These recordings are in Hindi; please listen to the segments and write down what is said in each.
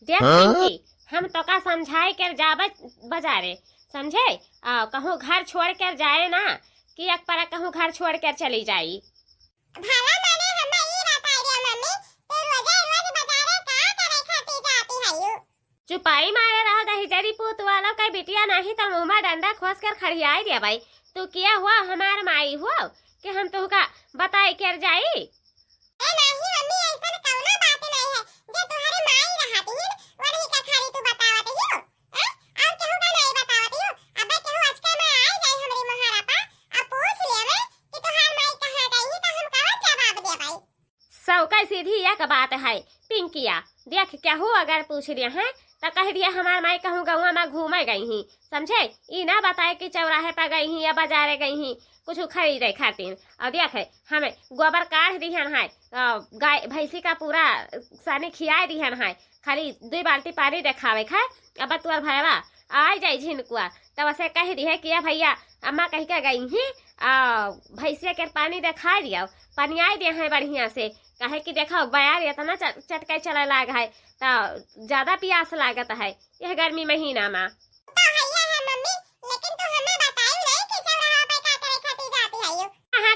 देख पिंकी, हम तो का समझाए कर जाबे बाजारे, समझे? कहूँ घर छोड़ कर जाए ना कि एक पर कहूँ घर छोड़ कर चली जाई। भला माने हमें ई रहता है मम्मी, तो रोज बाजारे का करे खाती जाती है यू। चुपाई मारे रहो दही जरी पूत वालों का बिटिया नहीं तो मुंह में डंडा खोस कर खड़ियाई दिया भाई। तू किया हुआ हमार माई हुआ कि हम तुहका बताई कर जाई। ए नहीं मम्मी, ऐसा कौनो बात नहीं है, जे तुम्हारी माई रहती है वही का खाली तू बतावत हियो। और केहू का नहीं बतावत हियो। अबे केहू अचके में आई जाई हमरी मोहरा पा, अब पूछ लेवे कि तुम्हार माई कहां गई ही, तो हम कौन जवाब दे भाई। सबका सीधी एक बात है पिंकिया, देख क्या हो अगर पूछ रहे हैं तो कह दिया हमार माई कहूँ गौवा में घूमे गई ही, समझे? ई ना बताए कि चौराहे पर गई ही या बाजारे गई ही कुछ खरीदे खातिर। और देख हमें गोबर काढ़ दिहन है, गाय भैंसी का पूरा सानी खिया दिहन है, खाली 2 बाल्टी पानी देखावे खा। अब तुअर भैया आ जाई झिनकुआ तब से कह दी है कि भैया अम्मा कह के गई ही भैंसिया के पानी देखा दिया, पनियाई दे है बढ़िया से। कहे कि देखो बयार इतना चटके चले लाग है तो ज्यादा प्यास लागत है यह गर्मी महीना में। तो हैया है मम्मी, लेकिन तू हमें बताई नहीं कि चौराहा पे का करे खाती जाती है यू। हाँ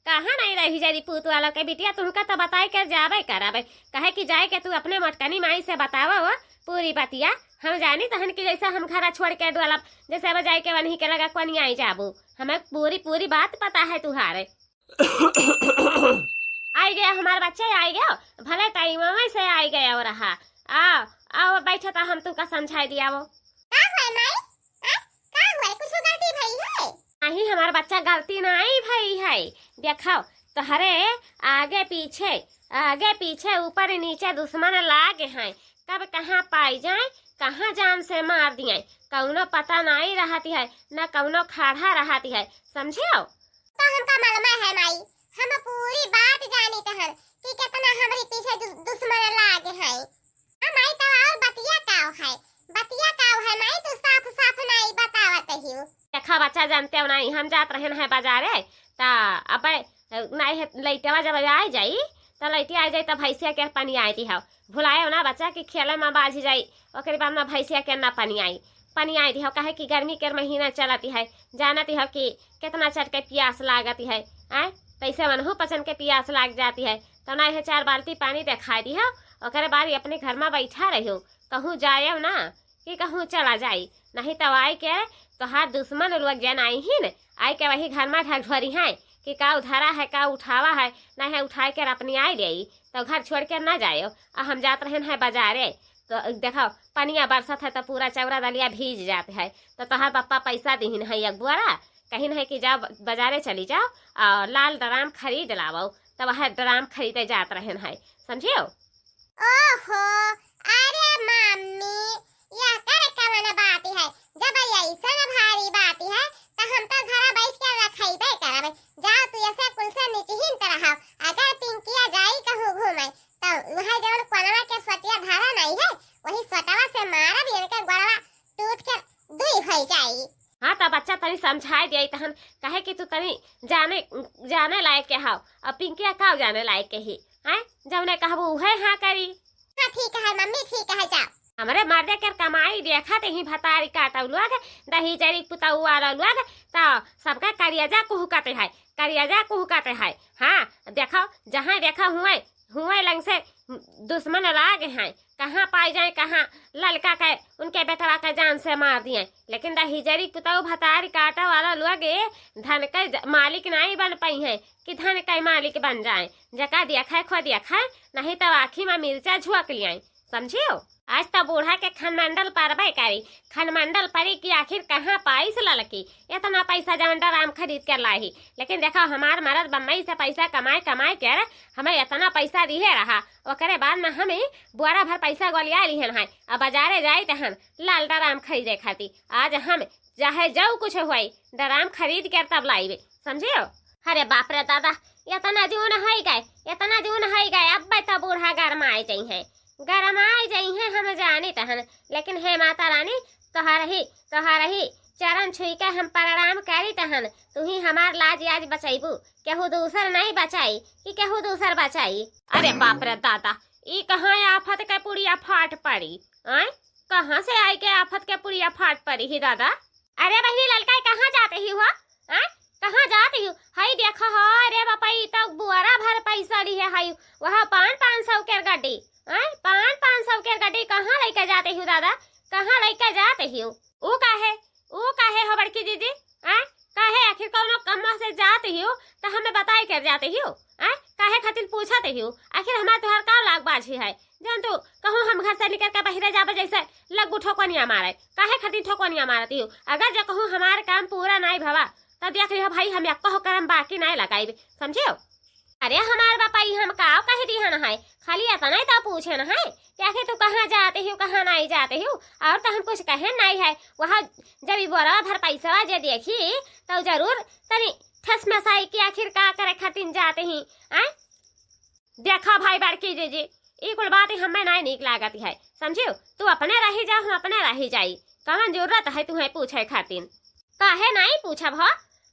कहाँ नहीं रही जरी पूत वाला के बिटिया, तुमका तो बताई कर जावे करावे। कहे कि जाए के तू अपने मोटकनी माई से बतावा वो पूरी बतिया। हम जानी तहन की जैसा हम घर छोड़ के डोला जैसे अब जाए के वहीं के लगा कोनी आई जाबू, हमें पूरी बात पता है तुहारे। आई गया हमारा बच्चा, आई गया भले टाइम में से आई गया और रहा। आओ बैठा था हम तुमका समझाई दिया वो। का हुआ माई? का हुआ, कुछ गलती भई है? नहीं हमारा बच्चा गलती नहीं भई है। देखो तोहरे आगे पीछे ऊपर नीचे दुश्मन लागे हैं, कब कहाँ पाई जाए कहाँ जान से मार दिए, कौनो पता नहीं रहती है न कौनो खाड़ा रहती है, समझियो? तो हमका मालूम है माई, हम पूरी बात जानी तहन कि कितना हमरे पीछे दुश्मन लागे हैं। माई तो और बतिया काव है माई, तू साफ नहीं बतावत हियो। देखा बच्चा जानते हो नहीं, हम जात रहे हैं बाजारे ता अब नहीं है लइटवा जब आ जाई तो लइटी आ जाई तो भैंसिया के पानी आई थी। भुलाए ना बच्चा की खेले में बाज जाई, ओकरे बाद में भैंसिया के ना पानी आई थी। कहे कि गर्मी के महीना चलती है, जानती हो कि कितना चटके प्यास लागती है। कैसे मनहू पचन के प्यास लाग जाती है तो ना है 4 बाल्टी पानी देखा दी है, ओकरे बाद अपने घर में बैठा रहो, कहूँ जाए ना कि कहूँ चला जाई। नहीं तो आई के तो हाथ दुश्मन लोग जन आई ही न आई के वही घर में ढकढोरी है कि का उधारा है का उठावा है, नहीं है उठा कर अपनी आई रही तो घर छोड़ कर ना जाए। हम जाते रहे हैं बाजारे तो देखो पनिया बरसत है तो पूरा चौरा दलिया भीज जाते है, तो तोहर पप्पा पैसा दीन है एक बुआरा, कहीं है कि जाओ बाजारे चली जाओ और लाल ड्राम खरीद लाओ, तब वह ड्राम खरीदे जाते रहे हैं, समझियो? ओहो, अरे मम्मी यह करे कवन बात है, जब ऐसा भारी बात है तो हम तो घर बैठ के रखइबे करबे। जाओ तू ऐसे कुल से नीचहिन तरह, अगर पिंकिया जाई कहूँ घूमे तो वह जवन कोनवा के सटिया धारा नहीं है वही सटवा से मारा भी इनके गोड़वा टूट के दुई हो जाई। हाँ तो बच्चा तनी समझाई दिया तहन कहे कि तू तनी जाने लायक के हाव, अब पिंकिया का जाने लायक के ही है, जब ने कहबू उहे हाँ करी। हाँ ठीक है मम्मी, ठीक है जाओ। हमरे मर्दे कर कमाई देखा ते ही भतारी काटा लोग दही जरी पुताऊ वाला लोग तो सबका करियाजा कुहुकाते है। हाँ देखो जहाँ देखा हुए लंग से दुश्मन लागे हैं, कहाँ पाई जाए कहाँ ललका के उनके बेटवा के जान से मार दिए। लेकिन दही जरी पुताऊ भतारी काटा वाला लोग धन के मालिक नहीं बन पाई है कि धन के मालिक बन जाए, जका देखा खो देखा नहीं तो आखी में मिर्चा झुक लिया, समझियो? आज तो बूढ़ा के खनमंडल परबे करी, खनमंडल परी की आखिर कहाँ पाई से ललकी इतना पैसा जवन आम खरीद कर लाई। लेकिन देखो हमार मरद बम्बई से पैसा कमाए कर हमें इतना पैसा दिए रहा, ओकरे बाद में हमें बुआरा भर पैसा गोलिया लिहन है, अब बाजारे जाए तहन लाल डराम खरीदे खाती। आज हम चाहे जाऊ कुछ हुई डराम खरीद कर तब लाइबे, समझियो? अरे बाप रे दादा, इतना जून है गए अब तो बूढ़ा गरमाए जाई है हम जाने तहन। लेकिन हे माता रानी तोहर ही चरण छुई के हम प्रणाम करी तहन तू ही हमार लाज याज बचाईबू, केहू दूसर नहीं बचाई कि केहू दूसर बचाई। अरे बाप रे दादा, ई कहाँ आफत के पुड़िया फाट पड़ी? आय कहाँ से आई के आफत के पुड़िया फाट पड़ी ही दादा? अरे बहनी ललका कहाँ जाते ही हुआ? आय कहाँ जाते हो? हाई देखो हो, अरे बापा ई तो बुआरा भर पैसा ली है हाई, वहाँ 500 के गड्डी। आय 500 के गड्डी कहाँ लेके जाते हो दादा? कहाँ लेके जाते हो? ऊ काहे हो बड़की दीदी? आय काहे आखिर कौनो कम्मा से जाते हो तो हमें बताई कर जाते हो? आय काहे खातिर पूछते हो? आखिर हमार तोहर का लाग बाजी है? जान तू कहूँ हम घर से निकल के बहिरे जाबे जैसे लगू ठोकनिया मारे, काहे खातिर ठोकनिया मारती हो? अगर जो कहूँ हमार काम पूरा नहीं भवा तो देख लियो भाई हम एको करम बाकी नहीं लगाई, समझियो? अरे हमार बापा हम का कह दी है, खाली इतना ही तो पूछे न है कि आखिर तू कहाँ जाते हो कहाँ नहीं जाते हो, और तो हम कुछ कहे नहीं है। वहाँ जब ये बोरा भर पैसा जे देखी तो जरूर तनी ठस मसाई की आखिर का करे खातिर जाते ही। देखा भाई बड़की जी ये कुल बात हमें नहीं निक लागत है, समझियो? तू अपने रही जा, हम अपने रही जाई, कौन जरूरत है तुम्हें पूछे खातिर? काहे नहीं पूछब हो?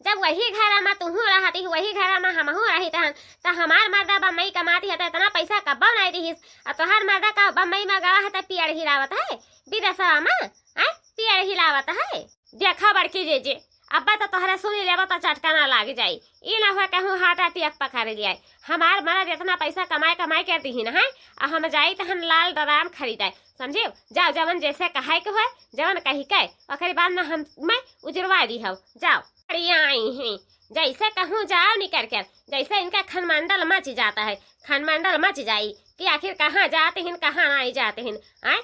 जब वही घर में तुहू रहती वही घर में हमहू रही तहन तो हमार मर्दा बम्बई कमाती है तो इतना पैसा कब्बा नहीं दिहिस, और तोहार मर्दा का बम्बई में गवा है तो पियर हिलावत है विदेशवा में, पियर हिलावत है। देखा बड़की जी अब्बा तो तोहरा सुनी लेबा तो चटकाना लाग जाई, ई ना हो कहूँ हार्ट अटैक पकड़ लिया। हमार मर्द इतना पैसा कमाई कर दी है, और हम जाई तहन लाल ड्राम खरीदाए, समझियो? जाओ जवन जैसे कहे के हो जवन कही के ओकरे बाद में हम मैं उजरवा दी हो, जाओ आई हैं जैसे कहूँ जाओ निकल कर, जैसे इनका खनमंडल मच जाता है, खनमंडल मच जाई कि आखिर कहाँ जाते हैं कहाँ नहीं जाते हैं। आय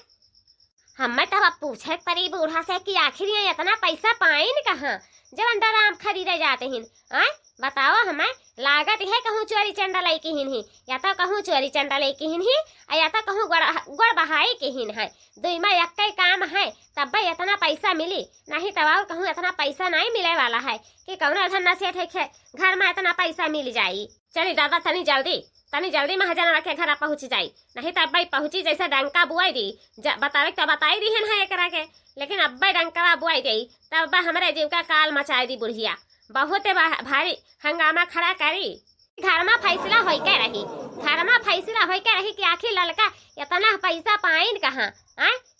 हमें तब पूछे परी बूढ़ा से कि आखिर ये इतना पैसा पाए न कहाँ जवन ड्राम खरीदे जाते हैं? आय बताओ हमें लागत है कहूँ चोरी चंडा लाई की हिन ही, या तो कहूँ चोरी चंडा लाई की हिन ही, या तो कहूँ गुड़ बहाई की हिन है, दुई में एक काम है तब भाई इतना पैसा मिली, नहीं तब और कहूँ इतना पैसा नहीं मिले वाला है कि कौन धंधा सेठ है घर में इतना पैसा मिल जाये। चली दादा तनी जल्दी महाजन के घर पहुँच जाई, नहीं तब भाई पहुँची जैसे डंका बुआई दी बतावे तो बताई दी है एक के, लेकिन अब भाई डंका बुआई दी तब हमारे जीव का काल मचाई दी बुढ़िया, बहुत भारी हंगामा खड़ा करी। घर में फैसला हो के रही, घर में फैसला हो के रही कि आखिर लड़का इतना पैसा पाइन कहाँ?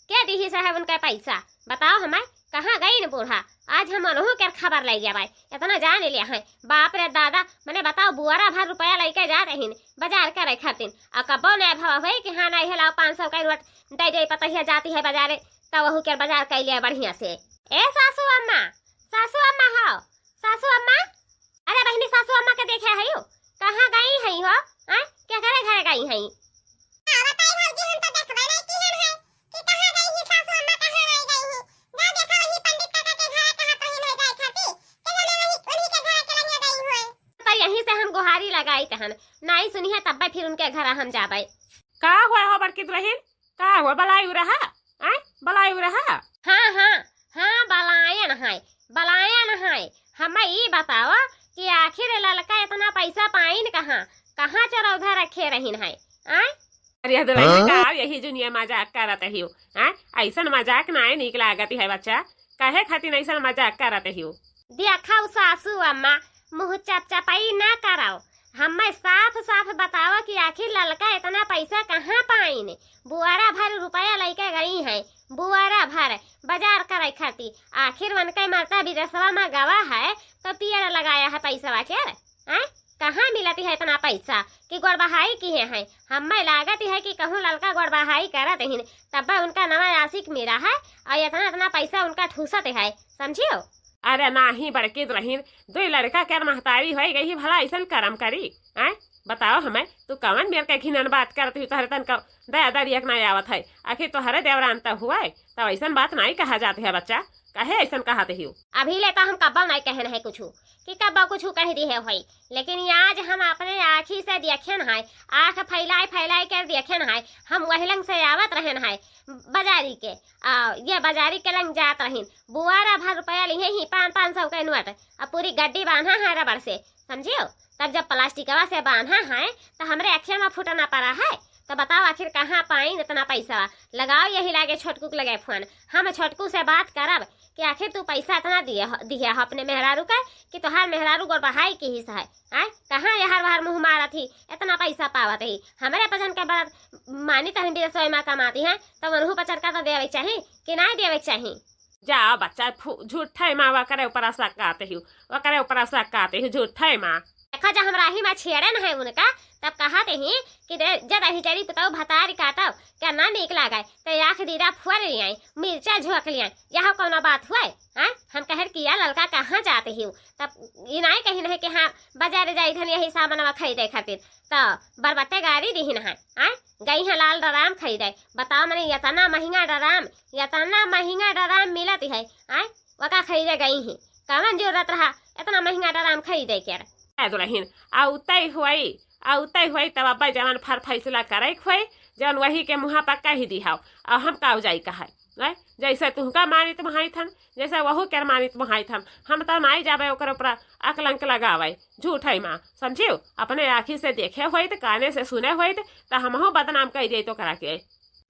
क्या दी साहब उनका पैसा बताओ हमें कहाँ गई न बूढ़ा? आज हम अनहू के खबर ले गया भाई, इतना जान लिया है। बाप रे दादा मैंने बताओ बुआरा भर रुपया लेके जा रही बाजार करे खातिर, और कबो नहीं भाव है कि हाँ नहीं है 500 का नोट दे दे पता जाती है बाजारे तब वहू के बाजार कर लिया बढ़िया से। ए सासू अम्मा हो, सासू अम्मा, अरे बहनी सासू अम्मा के देखे है हो कहाँ गई है हो? क्या करे घर गई है? यहीं से हम गुहारी लगाई तहन नहीं सुनी है तब फिर उनके घर हम जाबे। का हुआ हो बड़की दुल्हन? का हुआ बलाई रहा? बलाई रहा? हाँ बलायन है। हमें ये बताओ कि आखिर लड़का इतना पैसा पाइन कहाँ चरौधा रखे रहीन है? अरे दुल्हन का यही दुनिया मजाक करते हो? ऐसा मजाक नहीं निक लागत है बच्चा, काहे खातिर ऐसा मजाक करते हो? देखा सासू अम्मा मुँह चपचपाई ना कराओ, हमें साफ साफ बताओ कि आखिर लड़का इतना पैसा कहाँ पाइन? बुआरा भर रुपया लेके गई है, बुआरा भर बाजार करे खातिर, आखिर उनके मरता विदेशवा में गवा है तो पियर लगाया है पैसा के। कहाँ मिलती है इतना पैसा कि गोड़ बहाई की है? हमें लागत है कि कहूँ लड़का गोड़ बहाई करत है तब उनका नवा आशिक मेरा है और इतना पैसा उनका ठूसत है, समझियो? अरे नहीं बड़की दुल्हन, दो लड़का कर महतारी हो गई भला ऐसा करम करी? बताओ हमें तू कवन मेर के घिनन बात करती हूँ? तोहरे तन का दया दरियक नहीं आवत है, आखिर तोहरे देवरान तब हुआ है तब ऐसा बात नहीं कहा जाते है बच्चा, कहे ऐसा कहते हो? अभी लेता हम कब्बा नहीं कहन है कुछ कि कब्बा कुछ कह दी है भाई, लेकिन आज हम अपने आँखी से देखें है, आँख फैलाई कर देखें है, हम वही लंग से आवत रहन है बाजारी के, ये बाजारी के लंग जात रहीन, बुआरा भर रुपया लिए ही 500 का नोट, अब पूरी गड्डी बांधा है रबड़ से, समझियो? तब जब प्लास्टिकवा से बांधा है तो हमरे अक्षर में फूटना पड़ा है, तो बताओ आखिर कहाँ पाइन इतना पैसा? लगाओ यही लागे छोटकू लगे फोन, हम छोटकू से बात करब कि आखिर तू पैसा इतना दिया है अपने मेहरारू का कि तोहार मेहरारू गोर बढ़ाई की हिस्सा है आय कहाँ यहार वहार मुँह मारा थी इतना पैसा पावत ही हमारे पचन के बाद मानी तहन भी 100 माँ कमाती है तो उन्हों पचन का तो देवे चाहिए कि नहीं देवे चाहिए। जा बच्चा झूठे माँ वकरे ऊपर सकाते ही वकरे ऊपर सकाते ही झूठे माँ देखा जब हम राही में छेड़े न है उनका तब कहते ही कि जब हिचड़ी पुताऊ भतारी काटब क्या ना निकला गए तो आँख दीदा फुअर लियाई मिर्चा झोंक लियाई यह कौन बात हुआ है हम कहर किया लड़का कहाँ जाते ही तब इनाई कहीं नहीं कि हाँ बाजार जाई धन यही सामान खरीदे खातिर तो बरबट्टे गाड़ी दी न है गई है लाल डराम खरीदे बताओ मैंने इतना महंगा डराम मिलत है वका खरीदे गई है कौन जरूरत रहा इतना महंगा डराम खरीदे क्या दुल्हन आउतई हुई तब अब्बा जवान फर फैसला करे हुई जवन वही के मुँह पक्का ही दिहाओ और हम काउ जाई कहा जैसे तुमका मानित महाई थन जैसे वहू के मानित महाई थन हम तो नहीं जाबे ओकर ऊपर अकलंक लगावे झूठ है माँ समझियो अपने आँखी से देखे हुई तो काने से सुने हुई तो हमहू बदनाम कह दे तो करा के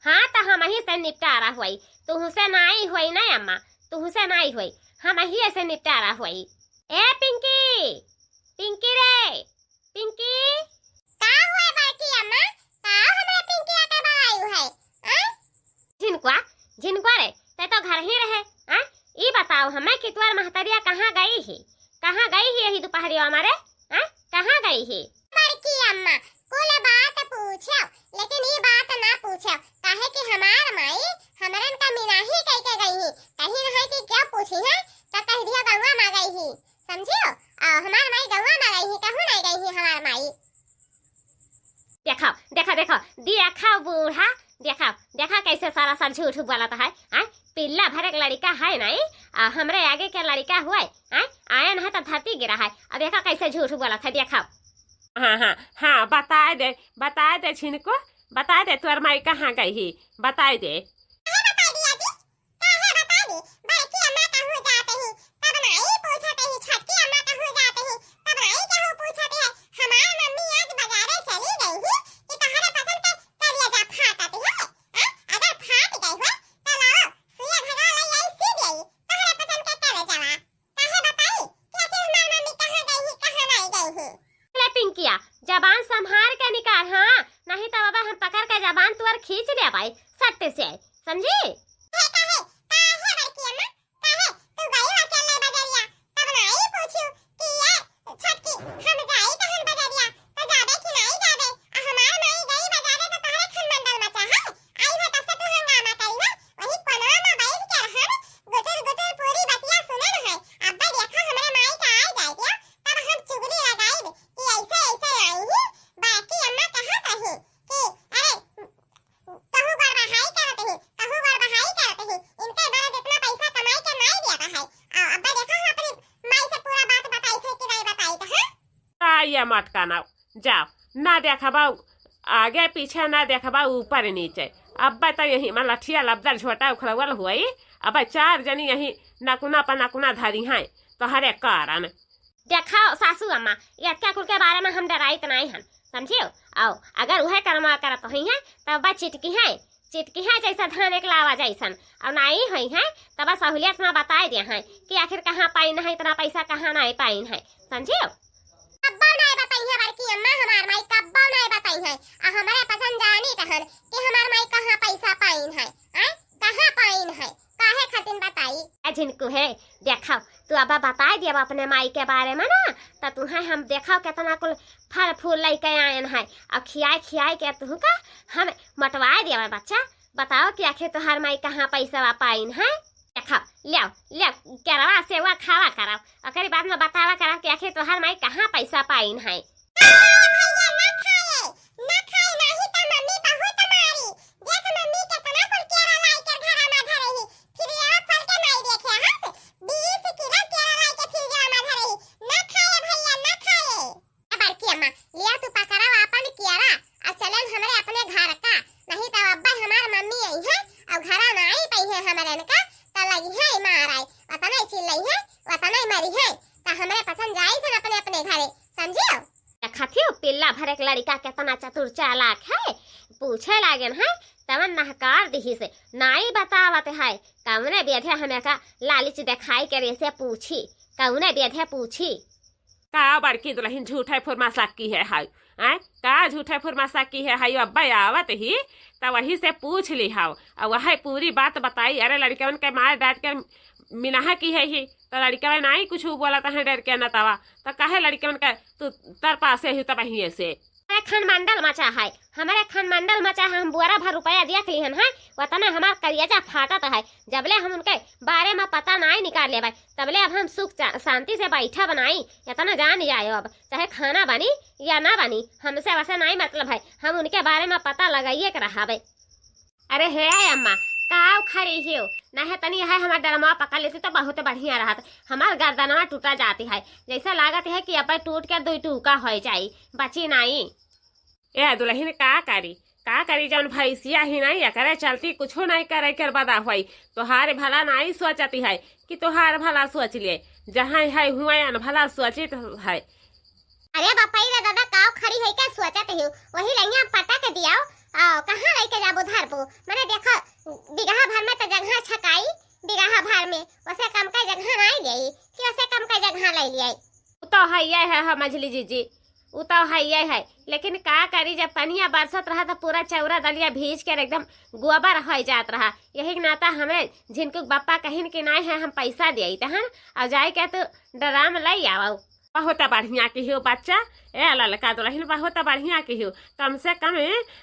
हाँ तो हम ही से निपटारा हुई तुह से नहीं हुई ना अम्मा तुह से नहीं हुई हम ही ऐसे निपटारा हुई। ए पिंकी पिंकी रे पिंकी का हुआ बाकी अम्मा का हमरा पिंकी आके बनाई है झिनकुआ रे ते तो घर ही रहे ई बताओ हमें कि तुअर महतरिया कहाँ गई है यही दोपहरिया हमारे कहाँ गई है। बड़की अम्मा कुल बात पूछो लेकिन ये बात ना पूछो काहे कि हमार माई हमरन का मिनाही कह के गई है कहीं नहीं कि क्या पूछी है तो कह दिया गौवा में गई है समझियो हमार माई गौवा में गई है कहूं नहीं गई है हमार माई। देखो देखा बूढ़ा देखा कैसे सारा सर झूठ बोला है पिल्ला भर एक लड़का है नहीं हमरे आगे के लड़का हुआ आयन है तो धरती गिरा है अब देखा कैसे झूठ बोला था देखा। हाँ बता दे छिनको बता दे तुअर माई कहाँ गई ही बता दे जबान संभार के निकाल हाँ नहीं तो बाबा हम पकड़ के जबान तुअर खींच ले भाई सत्य से समझी। मत काना जाओ ना देखबा आगे पीछे ना देखबा ऊपर नीचे अब तो यही मैं लठिया लबदर छोटा उखड़वल हुई अब 4 जनी यही नकुना पर नकुना धरी हैं तो हरे कारण देखा सासू अम्मा ये क्या कुल के बारे में हम डराई तो नहीं हम समझियो आओ अगर वह कर्मा करत तो है तब चिटकी है जैसा धान एक लावा जैसन और नहीं हुई है तब सहूलियत में बताए दिया है कि आखिर कहाँ पाइन है इतना पैसा कहाँ नहीं पाइन है समझियो। कब्बा नहीं बताई है बड़की अम्मा हमार माई कब्बा नहीं बताई है हमारे पसंद जानी कहन कि हमार माई कहाँ पैसा पाइन है कहाँ पाइन है काहे खातिर बताई जिनको है देखा तू अब बता दिया अपने माई के बारे में ना तो तुम्हें हम देखा कितना कुल फल फूल लेके आयन है और खियाए के तू का हम मटवा दिया बच्चा बताओ कि आखिर तुहार माई कहाँ पैसा पाइन है देखा ले करवा सेवा खावा कराओ और बाद में बतावा करा कि आखिर तुहार माई कहाँ पैसा पाइन है। पिल्ला भर एक लड़का केतना चतुर चालाक है पूछे लागन है तवन नहकार दिही से नाई बतावत है कौने बेधे हमें का लालिच दिखाई करे से पूछी कौने बेधे पूछी का बड़की दुल्हन झूठे फुरमा की है हाय आय का झूठे फुरमा की है हाय अब्बा आवत ही तो वही से पूछ ली हाव और वही पूरी बात बताई। अरे लड़कवन के मार डांट के मिनाहा की है ही तो लड़कवन नहीं कुछ बोला है डर के न तवा तो कहे लड़कवन का तू तर पासे ही तब ही से खनमंडल मचा है हमारे खनमंडल मचा है हम बुआरा भर रुपया देख लिहन है वतना हमार करियाजा फाटत है जबले हम उनके बारे में पता नहीं निकाल ले तबले अब हम सुख शांति से बैठा बनाई इतना जान जाए अब चाहे खाना बनी या ना बनी हमसे वैसे नहीं मतलब है हम उनके बारे में पता लगाइए के रहा। अरे हे अम्मा काव खड़ी हो न है तनी है हमार डरमा पकड़ लेती तो बहुत बढ़िया रहा हमार गर्दनवा टूटा जाती है जैसा लागत है कि अब टूट के दो टूका हो जाई बची नहीं। ए दुल्हन का करी जौन भैंसिया ही नहीं या करे चलती कुछ नहीं करे कर बदा हुई तोहार भला नहीं सोचती है कि तोहार भला सोच लिए जहाँ है हुआ भला सोचित है। अरे बापाई रे दादा काव खड़ी है क्या सोचत हो वही लइया पटा के दियाओ आओ कहां लेके जाबो धर पो मैंने देखा बिगहा भर में तो जगह छकाई बिगहा भर में वैसे कम का जगह नहीं गई कि वैसे कम का जगह ले लिया तो है मझली जीजी उ तो है लेकिन का करी जब पनिया बरसत रहा तो पूरा चौरा दलिया भीज कर एकदम गोबर हो जात रहा यही नाता हमें जिनको बापा कहीं के नहीं है हम पैसा दिए तहन और जाए के तो ड्राम लाई आओ बहुत बढ़िया की हो बच्चा ए ललका दुल्हन बहुत बढ़िया की हो कम से कम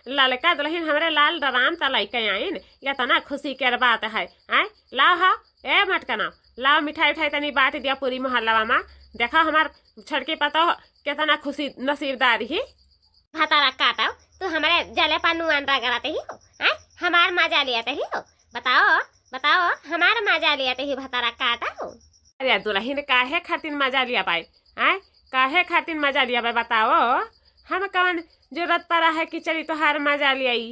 ललका दुल्हन हमारे लाल डराम तलाई के आइन या तना खुशी के बात है आय लाओ हा ए मटकना लाओ मिठाई उठाई तनी बांट दिया पूरी मोहल्ला में देखा हमार छड़के पता कितना खुशी नसीबदार ही भतारा काटा तू हमारे जले पानू अंडा कराते ही हो हमार मजा लियाते ही हो बताओ हमार मजा लियाते ही भतारा काटा हो। अरे दुल्हन काहे खातिर मजा लिया पाए आय काहे खातिर मजा लिया पाए बताओ हम कौन जरूरत पड़ा है कि चली तोहार मजा लियाई।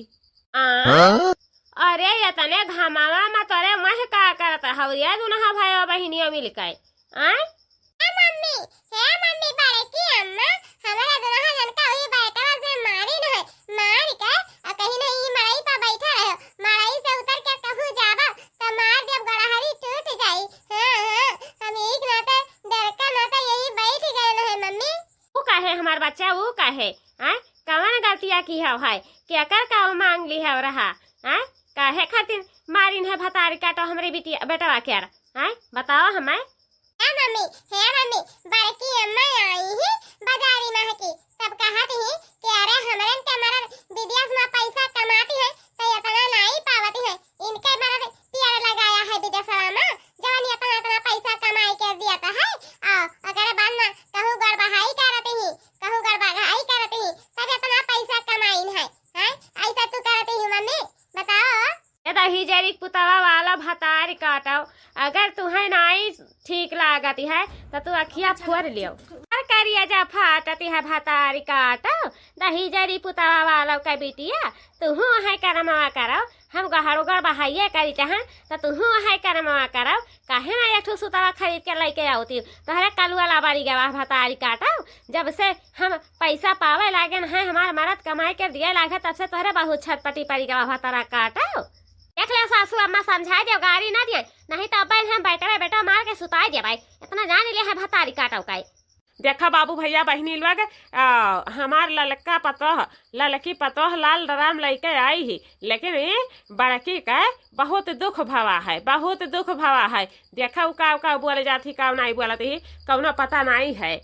अरे ये तने घमावा में तोरे मह का करता हवरिया दुनहा भाई बहिनिया मिलके आय मम्मी बारे की अम्मा हमारा दोनों जन का हुई बैठा से मारी न है मार के और कहीं नहीं मड़ई पर बैठा रहे मड़ई से उतर के कहूं जाबा तो मार जब गड़हरी टूट जाई हां हम एक नाते डर का नाते यही बैठ गए न है मम्मी। वो काहे हमार बच्चा वो काहे आय कौन गलतियां की है भाई क्या कर का मांग ली है रहा आय काहे खातिर मारिन है भतारी काटो हमरे बेटा क्या आय बताओ हमें। मम्मी बड़की अम्मा आई ही बाजारी में की तब कहत ही कि अरे हमरन के मरद विदेश में पैसा कमाती है तो इतना नहीं पावती है इनके मरद पियर लगाया है विदेश में जवन इतना पैसा कमाई के दिया है अगर बाद में कहूं गड़बड़ाई करती ही कहूं गड़बड़ाई करती ही तब इतना पैसा कमाइन है ऐसा तू करती ही मम्मी बताओ। दही जरी पुतवा वाला भतारी काटो अगर तुम्हें नहीं ठीक लागती है तो तू अखिया फोड़ लियो करिया जा फाटती है भतारी काटो दही जरी पुतवा वाला का बिटिया तुहू है करमवा करो हम गहरो गड़ बहाइए करी चाहन तो तुहू है करमवा करो काहे ना एक सुतवा खरीद के लेके आओती तोहरे कलुआ लाबारी गवा भतारी काटो जब से हम पैसा पावे लागे है हमार मरद कमाई के दिए लागे तब से तोहरे बहुत छटपटी पड़ी गवा भतारा काटो देख ले सासू अम्मा समझा दियो गाड़ी ना दिए नहीं तो अब हम बेटा मार के सुता दिया भाई इतना जान ले है भतारी काटो का। देखा बाबू भैया बहनी लोग हमार ललकी पतोह लाल डराम लेके आई ही लेकिन बड़की का बहुत दुख भवा है देखा उका बोले जाती का नहीं बोलती कौनो पता नहीं है।